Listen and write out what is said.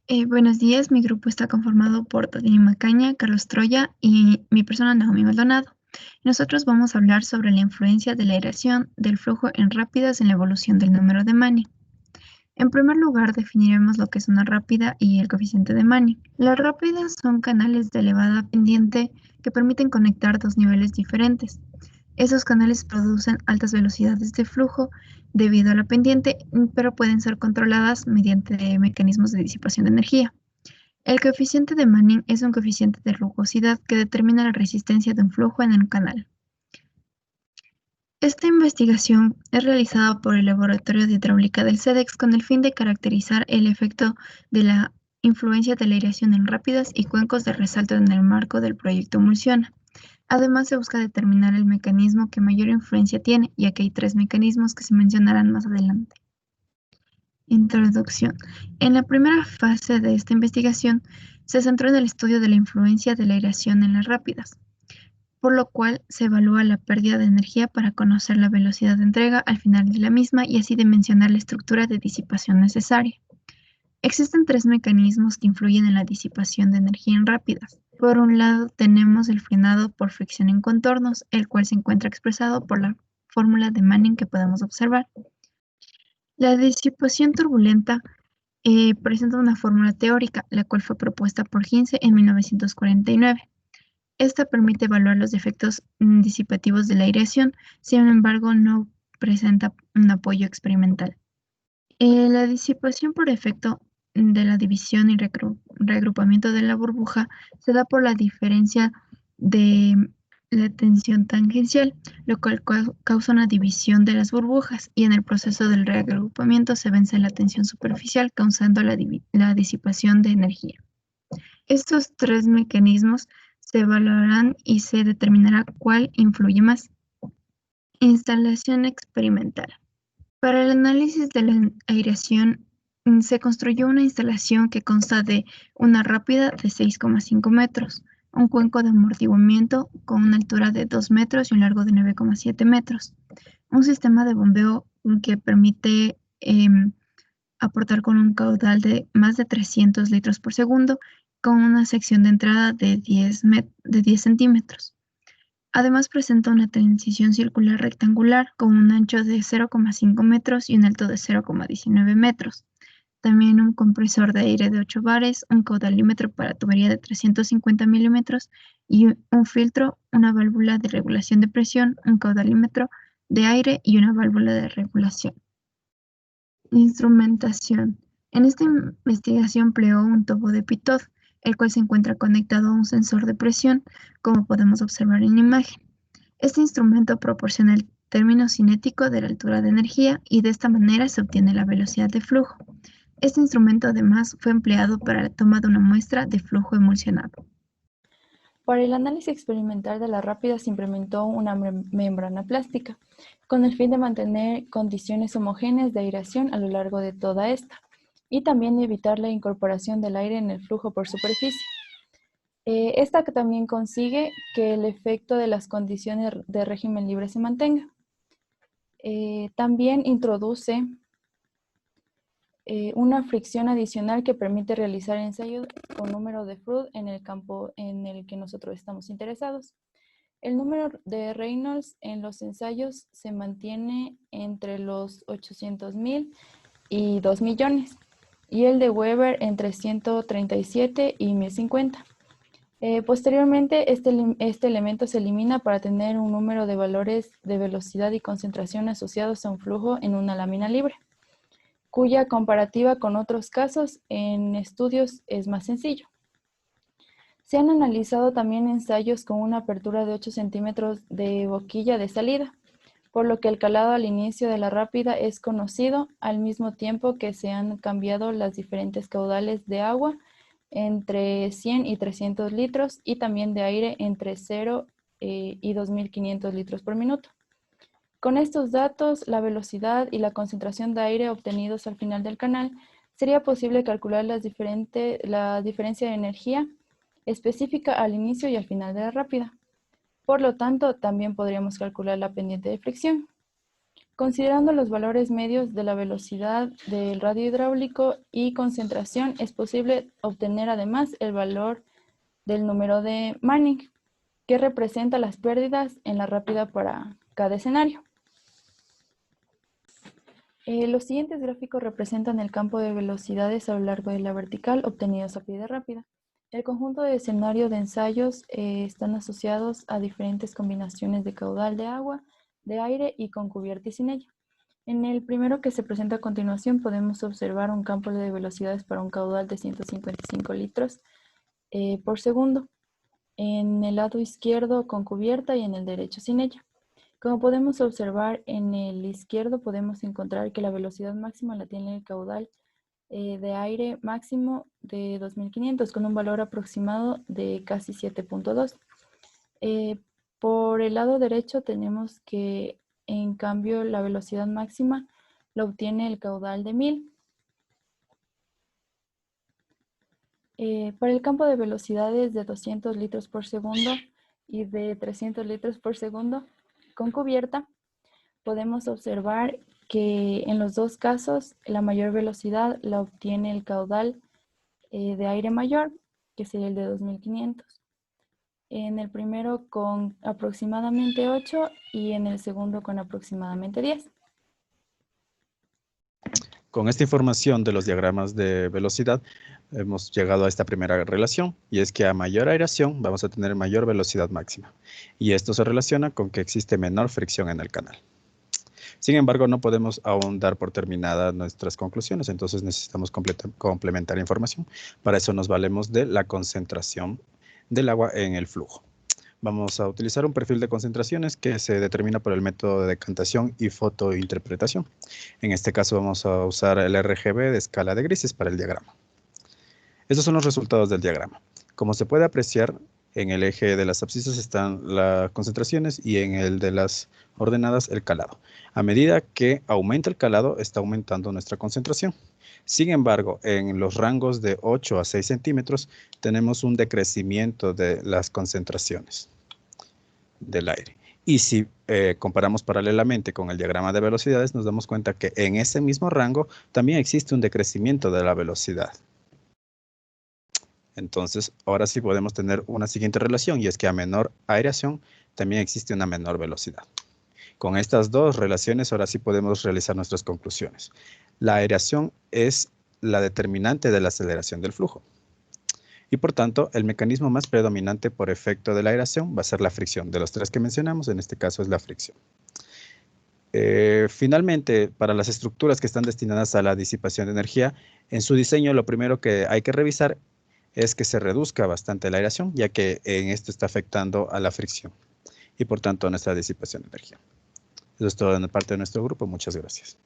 Buenos días, mi grupo está conformado por Tatiana Macaña, Carlos Troya y mi persona Naomi Maldonado. Nosotros vamos a hablar sobre la influencia de la aireación del flujo en rápidas en la evolución del número de Manning. En primer lugar, definiremos lo que es una rápida y el coeficiente de Manning. Las rápidas son canales de elevada pendiente que permiten conectar dos niveles diferentes. Esos canales producen altas velocidades de flujo debido a la pendiente, pero pueden ser controladas mediante mecanismos de disipación de energía. El coeficiente de Manning es un coeficiente de rugosidad que determina la resistencia de un flujo en un canal. Esta investigación es realizada por el Laboratorio de Hidráulica del CEDEX con el fin de caracterizar el efecto de la influencia de la aireación en rápidas y cuencos de resalto en el marco del proyecto Emulsiona. Además, se busca determinar el mecanismo que mayor influencia tiene, ya que hay tres mecanismos que se mencionarán más adelante. Introducción. En la primera fase de esta investigación, se centró en el estudio de la influencia de la aireación en las rápidas, por lo cual se evalúa la pérdida de energía para conocer la velocidad de entrega al final de la misma y así dimensionar la estructura de disipación necesaria. Existen tres mecanismos que influyen en la disipación de energía en rápidas. Por un lado, tenemos el frenado por fricción en contornos, el cual se encuentra expresado por la fórmula de Manning que podemos observar. La disipación turbulenta presenta una fórmula teórica, la cual fue propuesta por Ginze en 1949. Esta permite evaluar los efectos disipativos de la aireación, sin embargo, no presenta un apoyo experimental. La disipación por efecto de la división y reagrupamiento de la burbuja se da por la diferencia de la tensión tangencial, lo cual causa una división de las burbujas y en el proceso del reagrupamiento se vence la tensión superficial, causando la disipación de energía. Estos tres mecanismos se evaluarán y se determinará cuál influye más. Instalación experimental. Para el análisis de la aireación, se construyó una instalación que consta de una rápida de 6,5 metros, un cuenco de amortiguamiento con una altura de 2 metros y un largo de 9,7 metros, un sistema de bombeo que permite aportar con un caudal de más de 300 litros por segundo, con una sección de entrada de 10 centímetros. Además presenta una transición circular rectangular con un ancho de 0,5 metros y un alto de 0,19 metros. También un compresor de aire de 8 bares, un caudalímetro para tubería de 350 milímetros y un filtro, una válvula de regulación de presión, un caudalímetro de aire y una válvula de regulación. Instrumentación. En esta investigación empleó un tubo de Pitot, el cual se encuentra conectado a un sensor de presión, como podemos observar en la imagen. Este instrumento proporciona el término cinético de la altura de energía y de esta manera se obtiene la velocidad de flujo. Este instrumento además fue empleado para la toma de una muestra de flujo emulsionado. Para el análisis experimental de la rápida se implementó una membrana plástica, con el fin de mantener condiciones homogéneas de aireación a lo largo de toda esta, y también evitar la incorporación del aire en el flujo por superficie. Esta que también consigue que el efecto de las condiciones de régimen libre se mantenga. También introduce una fricción adicional que permite realizar ensayos con número de Froude en el campo en el que nosotros estamos interesados. El número de Reynolds en los ensayos se mantiene entre los 800.000 y 2 millones, y el de Weber entre 137 y 1050. Posteriormente, este elemento se elimina para tener un número de valores de velocidad y concentración asociados a un flujo en una lámina libre, cuya comparativa con otros casos en estudios es más sencillo. Se han analizado también ensayos con una apertura de 8 centímetros de boquilla de salida, por lo que el calado al inicio de la rápida es conocido, al mismo tiempo que se han cambiado las diferentes caudales de agua entre 100 y 300 litros y también de aire entre 0 y 2.500 litros por minuto. Con estos datos, la velocidad y la concentración de aire obtenidos al final del canal, sería posible calcular la diferencia de energía específica al inicio y al final de la rápida. Por lo tanto, también podríamos calcular la pendiente de fricción. Considerando los valores medios de la velocidad del radio hidráulico y concentración, es posible obtener además el valor del número de Manning, que representa las pérdidas en la rápida para cada escenario. Los siguientes gráficos representan el campo de velocidades a lo largo de la vertical obtenidos a pie de rápida. El conjunto de escenarios de ensayos están asociados a diferentes combinaciones de caudal de agua, de aire y con cubierta y sin ella. En el primero que se presenta a continuación podemos observar un campo de velocidades para un caudal de 155 litros por segundo. En el lado izquierdo con cubierta y en el derecho sin ella. Como podemos observar, en el izquierdo podemos encontrar que la velocidad máxima la tiene el caudal de aire máximo de 2500 con un valor aproximado de casi 7.2. Por el lado derecho tenemos que en cambio la velocidad máxima la obtiene el caudal de 1000. Para el campo de velocidades de 200 litros por segundo y de 300 litros por segundo con cubierta, podemos observar que en los dos casos la mayor velocidad la obtiene el caudal de aire mayor, que sería el de 2500. En el primero con aproximadamente 8 y en el segundo con aproximadamente 10. Con esta información de los diagramas de velocidad, hemos llegado a esta primera relación, y es que a mayor aireación vamos a tener mayor velocidad máxima. Y esto se relaciona con que existe menor fricción en el canal. Sin embargo, no podemos aún dar por terminadas nuestras conclusiones, entonces necesitamos complementar información. Para eso nos valemos de la concentración del agua en el flujo. Vamos a utilizar un perfil de concentraciones que se determina por el método de decantación y fotointerpretación. En este caso vamos a usar el RGB de escala de grises para el diagrama. Estos son los resultados del diagrama. Como se puede apreciar, en el eje de las abscisas están las concentraciones y en el de las ordenadas el calado. A medida que aumenta el calado, está aumentando nuestra concentración. Sin embargo, en los rangos de 8 a 6 centímetros tenemos un decrecimiento de las concentraciones del aire. Y si comparamos paralelamente con el diagrama de velocidades, nos damos cuenta que en ese mismo rango también existe un decrecimiento de la velocidad. Entonces, ahora sí podemos tener una siguiente relación, y es que a menor aireación también existe una menor velocidad. Con estas dos relaciones, ahora sí podemos realizar nuestras conclusiones. La aireación es la determinante de la aceleración del flujo. Y por tanto, el mecanismo más predominante por efecto de la aireación va a ser la fricción. De los tres que mencionamos, en este caso es la fricción. Finalmente, para las estructuras que están destinadas a la disipación de energía, en su diseño lo primero que hay que revisar es que se reduzca bastante la aireación, ya que en esto está afectando a la fricción y por tanto a nuestra disipación de energía. Eso es todo de parte de nuestro grupo. Muchas gracias.